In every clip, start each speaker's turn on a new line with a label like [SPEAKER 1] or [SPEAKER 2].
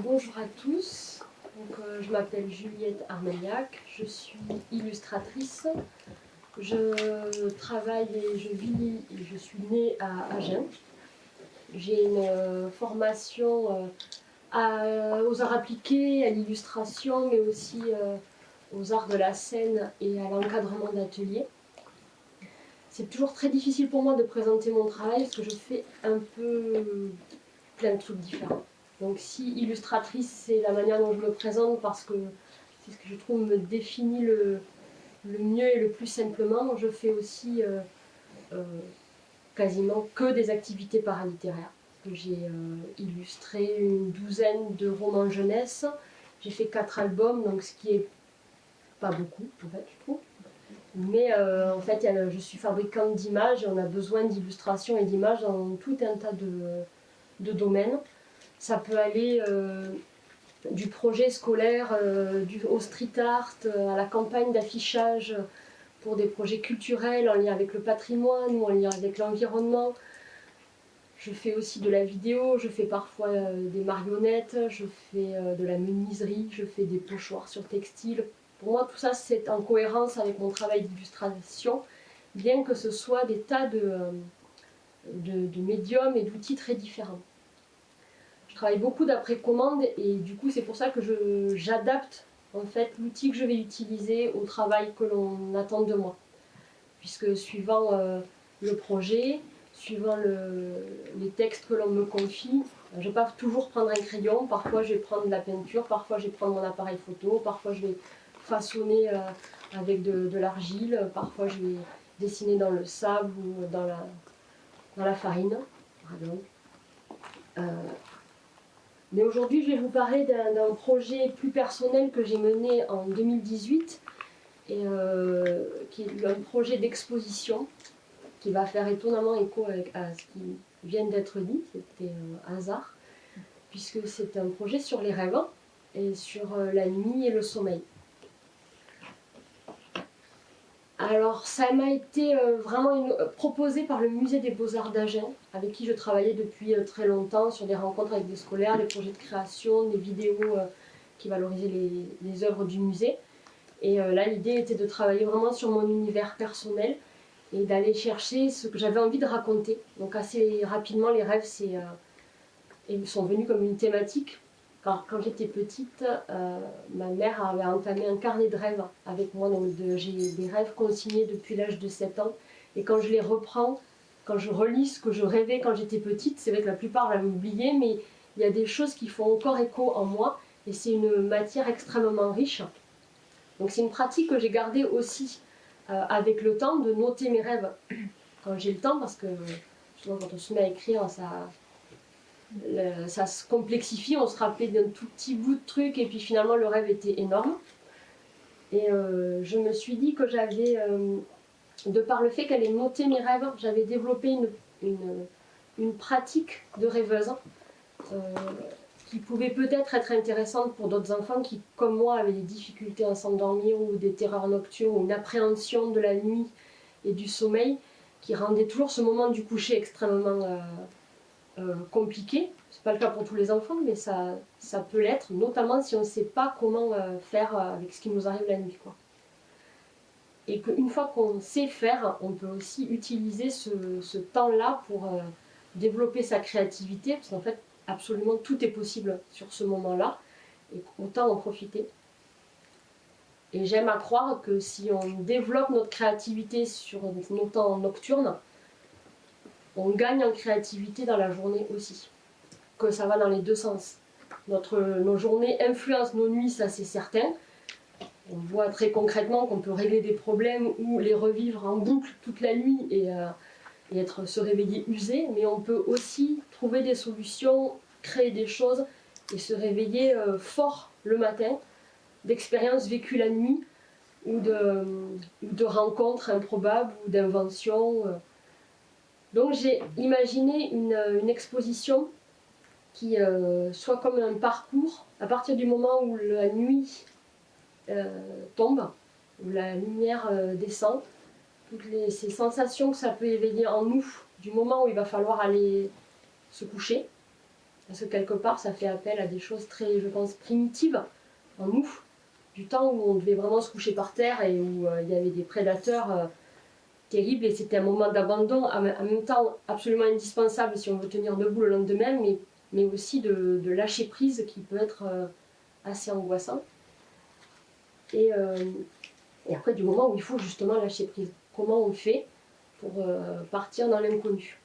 [SPEAKER 1] Bonjour à tous, je m'appelle Juliette Armagnac, je suis illustratrice. Je travaille et je vis et je suis née à Agen. J'ai une formation aux arts appliqués, à l'illustration, mais aussi aux arts de la scène et à l'encadrement d'ateliers. C'est toujours très difficile pour moi de présenter mon travail parce que je fais un peu plein de trucs différents. Donc si illustratrice, c'est la manière dont je me présente parce que c'est ce que je trouve me définit le mieux et le plus simplement. Je fais aussi quasiment que des activités paralittéraires. J'ai illustré une douzaine de romans jeunesse, j'ai fait 4 albums, donc ce qui est pas beaucoup en fait, je trouve. Mais en fait, je suis fabricante d'images et on a besoin d'illustrations et d'images dans tout un tas de domaines. Ça peut aller du projet scolaire, au street art, à la campagne d'affichage pour des projets culturels en lien avec le patrimoine ou en lien avec l'environnement. Je fais aussi de la vidéo, je fais parfois des marionnettes, je fais de la menuiserie, je fais des pochoirs sur textile. Pour moi, tout ça, c'est en cohérence avec mon travail d'illustration, bien que ce soit des tas de médiums et d'outils très différents. Je travaille beaucoup d'après commande et du coup, c'est pour ça que j'adapte en fait l'outil que je vais utiliser au travail que l'on attend de moi. Puisque suivant le projet, suivant les textes que l'on me confie, je ne vais pas toujours prendre un crayon, parfois je vais prendre de la peinture, parfois je vais prendre mon appareil photo, parfois je vais façonner avec de l'argile, parfois je vais dessiner dans le sable ou dans la farine, par exemple. Mais aujourd'hui, je vais vous parler d'un projet plus personnel que j'ai mené en 2018, et qui est un projet d'exposition qui va faire étonnamment écho à ce qui vient d'être dit, c'était un hasard, puisque c'est un projet sur les rêves et sur la nuit et le sommeil. Alors ça m'a été vraiment proposé par le musée des Beaux-Arts d'Agen, avec qui je travaillais depuis très longtemps sur des rencontres avec des scolaires, des projets de création, des vidéos qui valorisaient les œuvres du musée. Et là l'idée était de travailler vraiment sur mon univers personnel et d'aller chercher ce que j'avais envie de raconter. Donc assez rapidement les rêves ils sont venus comme une thématique. Alors, quand j'étais petite, ma mère avait entamé un carnet de rêves avec moi. Donc j'ai des rêves consignés depuis l'âge de 7 ans. Et quand je les reprends, quand je relis ce que je rêvais quand j'étais petite, c'est vrai que la plupart j'avais oublié, mais il y a des choses qui font encore écho en moi. Et c'est une matière extrêmement riche. Donc c'est une pratique que j'ai gardée aussi avec le temps, de noter mes rêves quand j'ai le temps, parce que souvent quand on se met à écrire, ça se complexifie, on se rappelait d'un tout petit bout de truc et puis finalement le rêve était énorme. Et je me suis dit que j'avais, de par le fait qu'elle ait noté mes rêves, j'avais développé une pratique de rêveuse qui pouvait peut-être être intéressante pour d'autres enfants qui, comme moi, avaient des difficultés à s'endormir ou des terreurs nocturnes ou une appréhension de la nuit et du sommeil qui rendait toujours ce moment du coucher extrêmement compliqué. C'est pas le cas pour tous les enfants, mais ça peut l'être, notamment si on ne sait pas comment faire avec ce qui nous arrive la nuit, quoi. Et qu'une fois qu'on sait faire, on peut aussi utiliser ce temps-là pour développer sa créativité, parce qu'en fait, absolument tout est possible sur ce moment-là, et autant en profiter. Et j'aime à croire que si on développe notre créativité sur nos temps nocturnes, on gagne en créativité dans la journée aussi. Que ça va dans les deux sens. Nos journées influencent nos nuits, ça c'est certain. On voit très concrètement qu'on peut régler des problèmes ou les revivre en boucle toute la nuit et se réveiller usé, mais on peut aussi trouver des solutions, créer des choses et se réveiller fort le matin d'expériences vécues la nuit ou de rencontres improbables ou d'inventions. Donc j'ai imaginé une exposition qui soit comme un parcours à partir du moment où la nuit tombe, où la lumière descend, toutes ces sensations que ça peut éveiller en nous du moment où il va falloir aller se coucher, Parce que quelque part, ça fait appel à des choses très, je pense, primitives en nous, du temps où on devait vraiment se coucher par terre et où il y avait des prédateurs terribles et c'était un moment d'abandon, en même temps absolument indispensable si on veut tenir debout le lendemain, mais aussi de lâcher prise qui peut être assez angoissant. Et après, du moment où il faut justement lâcher prise, comment on fait pour partir dans l'inconnu.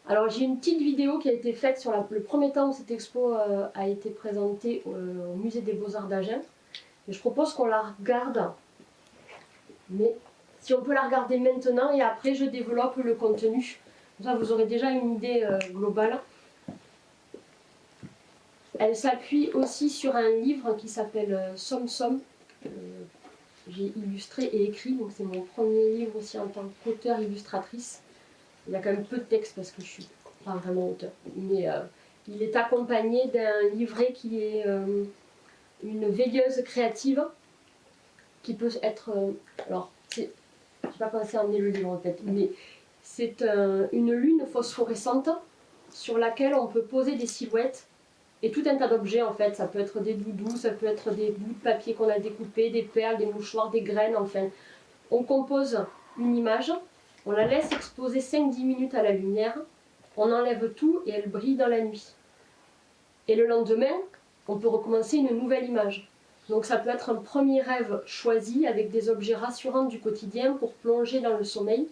[SPEAKER 1] Alors j'ai une petite vidéo qui a été faite sur le premier temps où cette expo a été présentée au musée des Beaux-Arts d'Agen. Et je propose qu'on la regarde, mais si on peut la regarder maintenant et après je développe le contenu. Comme ça vous aurez déjà une idée globale. Elle s'appuie aussi sur un livre qui s'appelle Somme Somme. J'ai illustré et écrit, donc c'est mon premier livre aussi en tant qu'auteur-illustratrice. Il y a quand même peu de texte parce que je suis pas vraiment auteur. Mais il est accompagné d'un livret qui est une veilleuse créative qui peut être... alors, je n'ai pas pensé à emmener le livre en tête, mais c'est une lune phosphorescente sur laquelle on peut poser des silhouettes et tout un tas d'objets en fait. Ça peut être des doudous, ça peut être des bouts de papier qu'on a découpés, des perles, des mouchoirs, des graines, enfin. On compose une image, on la laisse exposer 5-10 minutes à la lumière, on enlève tout et elle brille dans la nuit. Et le lendemain, on peut recommencer une nouvelle image. Donc ça peut être un premier rêve choisi avec des objets rassurants du quotidien pour plonger dans le sommeil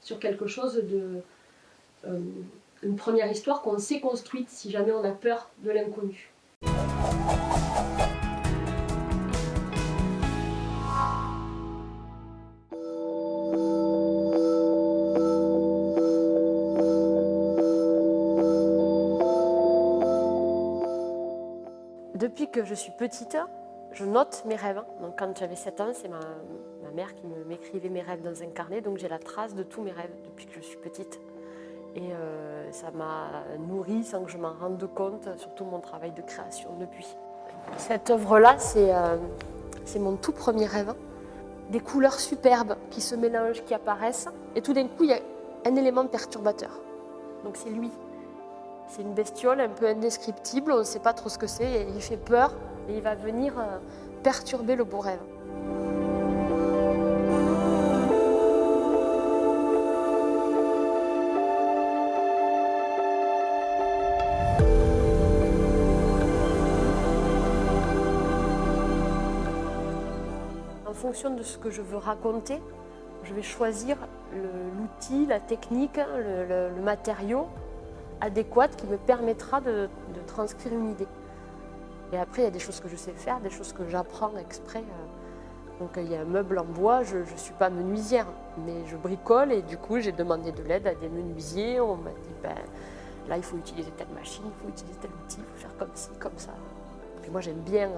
[SPEAKER 1] sur quelque chose de... une première histoire qu'on s'est construite si jamais on a peur de l'inconnu. Depuis que je suis petite, je note mes rêves. Donc quand j'avais 7 ans, c'est ma mère qui m'écrivait mes rêves dans un carnet. Donc j'ai la trace de tous mes rêves depuis que je suis petite. Et ça m'a nourrie sans que je m'en rende compte, surtout mon travail de création depuis. Cette œuvre-là, c'est mon tout premier rêve. Des couleurs superbes qui se mélangent, qui apparaissent. Et tout d'un coup, il y a un élément perturbateur. Donc c'est lui. C'est une bestiole un peu indescriptible, on ne sait pas trop ce que c'est, et il fait peur et il va venir perturber le beau rêve. En fonction de ce que je veux raconter, je vais choisir l'outil, la technique, le matériau adéquat qui me permettra de transcrire une idée. Et après, il y a des choses que je sais faire, des choses que j'apprends exprès. Donc il y a un meuble en bois, je ne suis pas menuisière, mais je bricole et du coup j'ai demandé de l'aide à des menuisiers. On m'a dit, ben, là il faut utiliser telle machine, il faut utiliser tel outil, il faut faire comme ci, comme ça. Et moi j'aime bien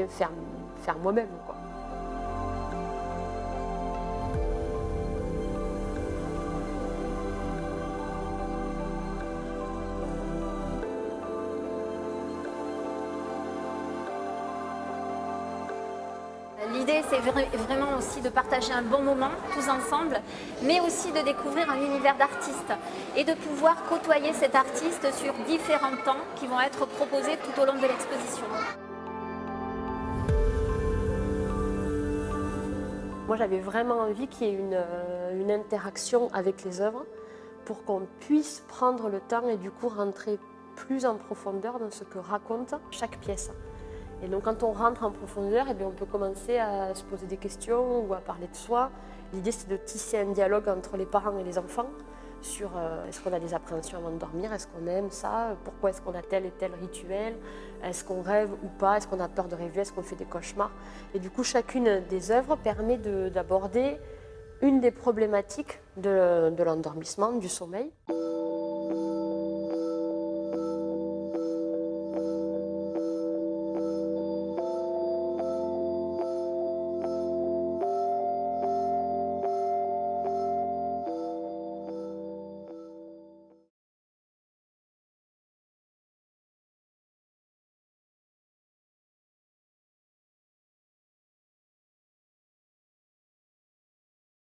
[SPEAKER 1] faire moi-même, quoi.
[SPEAKER 2] L'idée, c'est vraiment aussi de partager un bon moment tous ensemble, mais aussi de découvrir un univers d'artistes et de pouvoir côtoyer cet artiste sur différents temps qui vont être proposés tout au long de l'exposition.
[SPEAKER 1] Moi, j'avais vraiment envie qu'il y ait une interaction avec les œuvres pour qu'on puisse prendre le temps et du coup rentrer plus en profondeur dans ce que raconte chaque pièce. Et donc quand on rentre en profondeur, eh bien, on peut commencer à se poser des questions ou à parler de soi. L'idée c'est de tisser un dialogue entre les parents et les enfants sur est-ce qu'on a des appréhensions avant de dormir, est-ce qu'on aime ça, pourquoi est-ce qu'on a tel et tel rituel, est-ce qu'on rêve ou pas, est-ce qu'on a peur de rêver, est-ce qu'on fait des cauchemars. Et du coup chacune des œuvres permet d'aborder une des problématiques de l'endormissement, du sommeil.